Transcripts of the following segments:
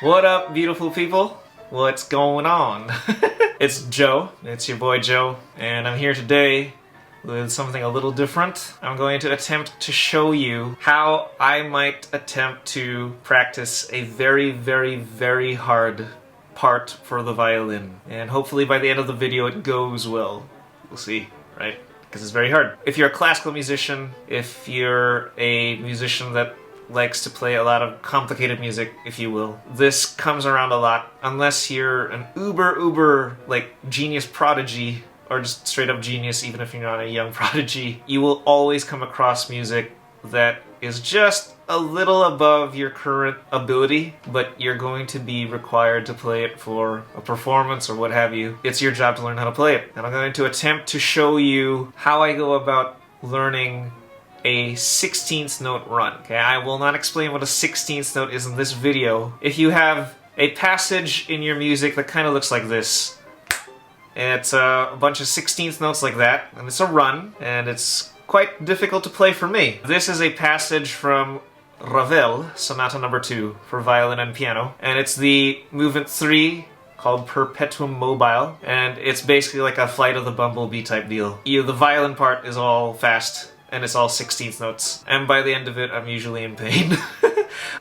What up, beautiful people? What's going on? It's Joe, it's your boy Joe, and I'm here today with something a little different. I'm going to attempt to show you how I might attempt to practice a very, very, very hard part for the violin. And hopefully by the end of the video it goes well. We'll see, right? Because it's very hard. If you're a classical musician, if you're a musician that likes to play a lot of complicated music, if you will, this comes around a lot. Unless you're an uber, like, genius prodigy, or just straight up genius, even if you're not a young prodigy, you will always come across music that is just a little above your current ability, but you're going to be required to play it for a performance or what have you. It's your job to learn how to play it. And I'm going to attempt to show you how I go about learning a 16th note run. Okay, I will not explain what a 16th note is in this video. If you have a passage in your music that kind of looks like this, and it's a bunch of 16th notes like that, and it's a run, and it's quite difficult to play for me. This is a passage from Ravel, Sonata No. 2 for violin and piano, and it's the movement 3 called Perpetuum Mobile, and it's basically like a Flight of the Bumblebee type deal. The violin part is all fast, and it's all 16th notes, and by the end of it I'm usually in pain.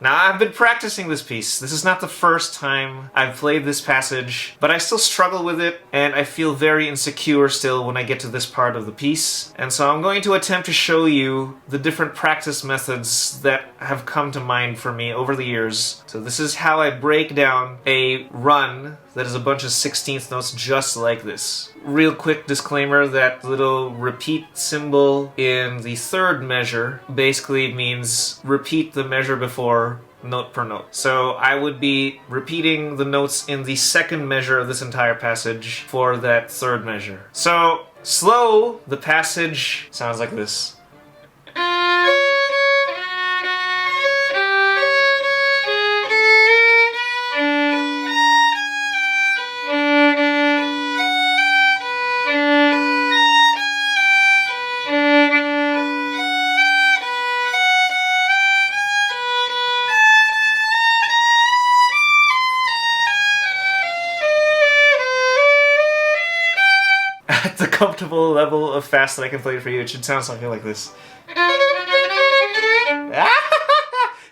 Now, I've been practicing this piece. This is not the first time I've played this passage, but I still struggle with it, and I feel very insecure still when I get to this part of the piece. And so I'm going to attempt to show you the different practice methods that have come to mind for me over the years. So this is how I break down a run that is a bunch of 16th notes just like this. Real quick disclaimer, that little repeat symbol in the third measure basically means repeat the measure before note per note. So I would be repeating the notes in the second measure of this entire passage for that third measure. So slow, the passage sounds like this. At the comfortable level of fast that I can play it for you, it should sound something like this. It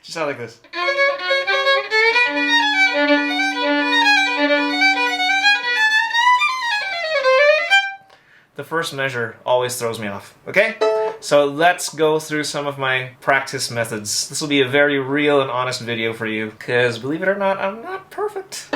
should sound like this. The first measure always throws me off, okay? So let's go through some of my practice methods. This will be a very real and honest video for you, because believe it or not, I'm not perfect.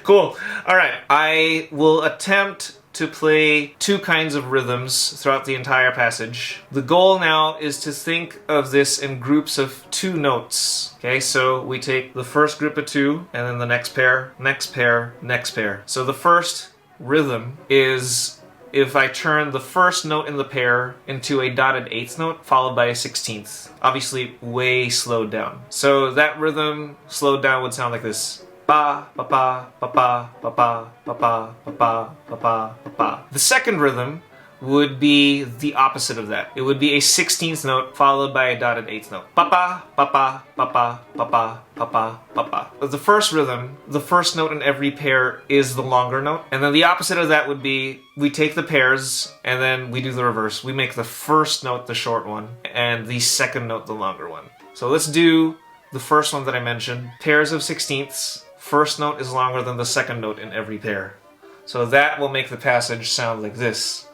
Cool. Alright, I will attempt to play two kinds of rhythms throughout the entire passage. The goal now is to think of this in groups of 2 notes. Okay, so we take the first group of 2, and then the next pair, next pair, next pair. So the first rhythm is if I turn the first note in the pair into a dotted 8th note, followed by a 16th. Obviously way slowed down. So that rhythm slowed down would sound like this. Ba ba ba ba ba ba ba ba ba ba ba ba ba ba. The second rhythm would be the opposite of that. It would be a 16th note followed by a dotted 8th note. Ba ba ba ba ba ba ba ba ba ba ba ba. The first rhythm, the first note in every pair is the longer note, and then the opposite of that would be we take the pairs and then we do the reverse. We make the first note the short one and the second note the longer one. So let's do the first one that I mentioned. Pairs of 16ths. First note is longer than the second note in every pair. So that will make the passage sound like this.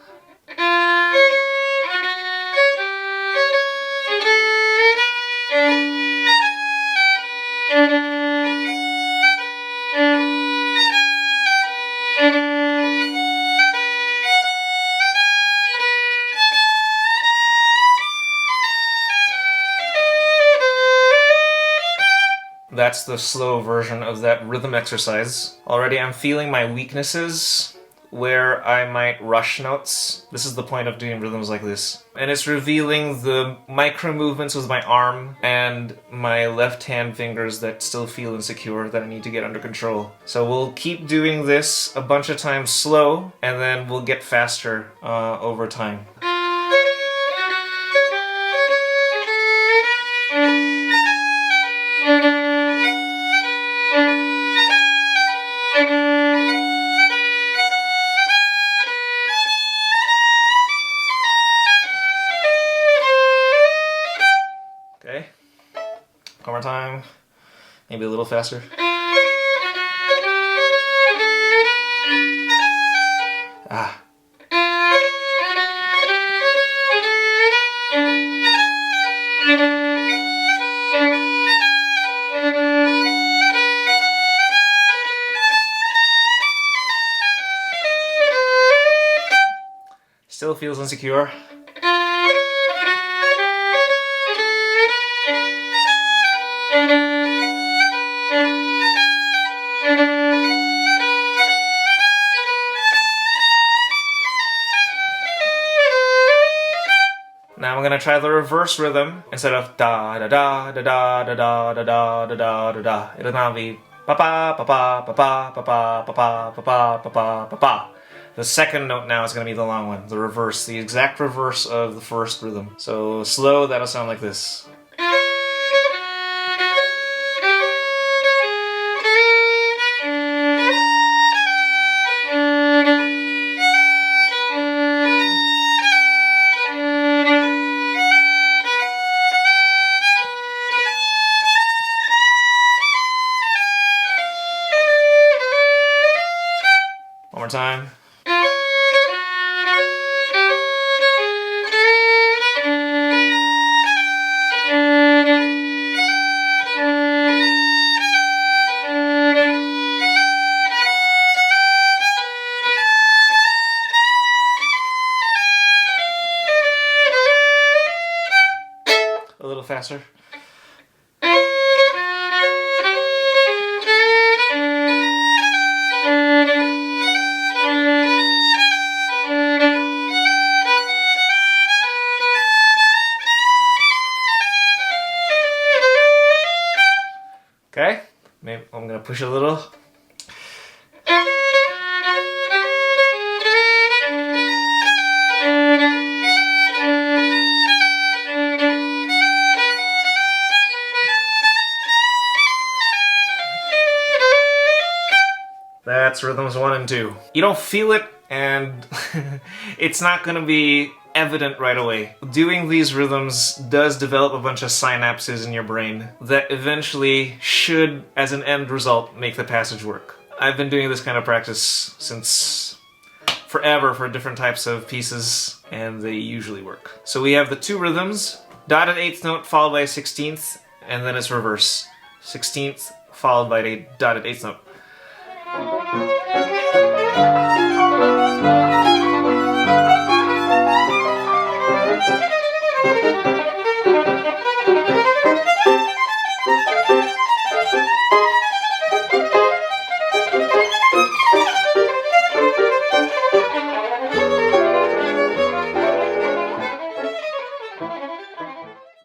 That's the slow version of that rhythm exercise. Already I'm feeling my weaknesses where I might rush notes. This is the point of doing rhythms like this. And it's revealing the micro movements with my arm and my left hand fingers that still feel insecure that I need to get under control. So we'll keep doing this a bunch of times slow, and then we'll get faster over time. Okay, one more time, maybe a little faster. Ah. Still feels insecure. Now I'm gonna try the reverse rhythm. Instead of da da da da da da da da da da da da da, it'll now be pa pa pa pa pa pa pa pa pa pa pa pa pa pa pa. The second note now is gonna be the long one, the reverse, the exact reverse of the first rhythm. So slow, that'll sound like this. One more time. A little faster. Okay, maybe I'm gonna push a little. That's rhythms 1 and 2. You don't feel it, and it's not gonna be evident right away. Doing these rhythms does develop a bunch of synapses in your brain that eventually should, as an end result, make the passage work. I've been doing this kind of practice since forever for different types of pieces, and they usually work. So we have the two rhythms, dotted 8th note followed by a 16th, and then it's reverse. 16th followed by a dotted 8th note.